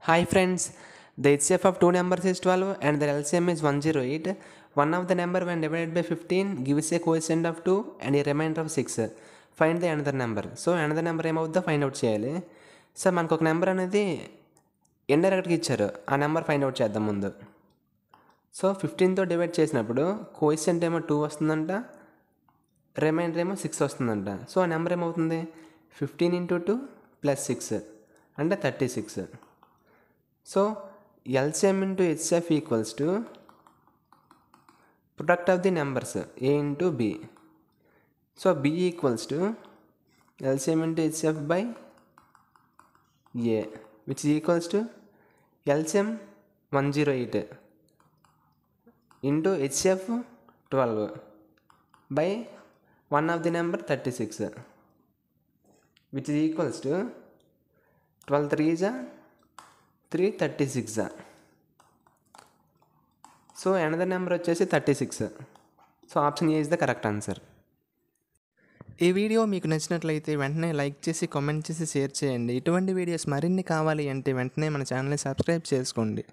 Hi friends, the HCF of two numbers is 12 and their LCM is 108. One of the number when divided by 15 gives a quotient of 2 and a remainder of 6. Find the another number. So another number ఏమవుతుందో find out చేయాలి. So మనకు ఒక number అనేది ఇండైరెక్ట్గా ఇచ్చారు. ఆ number find out చేద్దాం ముందు. సో 15తో డివైడ్ చేసినప్పుడు కోఎఫిషియంట్ ఏమో 2 వస్తుందంట, రిమైండర్ ఏమో 6 వస్తుందంట. సో ఆ నెంబర్ ఏమవుతుంది 15 into 2 + 6 అంటే 36. So LCM into HCF equals to product of the numbers A into B. So B equals to LCM into HCF by A, which is equals to LCM 108 into HCF 12 by one of the number 36, which is equals to 12 3s 336. So another number వచ్చేసి 36. So option A is the correct answer. ఈ video మీకు నచ్చినట్లయితే వెంటనే like చేసి comment చేసి share చేయండి. ఇటువంటి videos మరిన్ని కావాలి అంటే వెంటనే మన ఛానల్ని సబ్స్క్రైబ్ చేసుకోండి.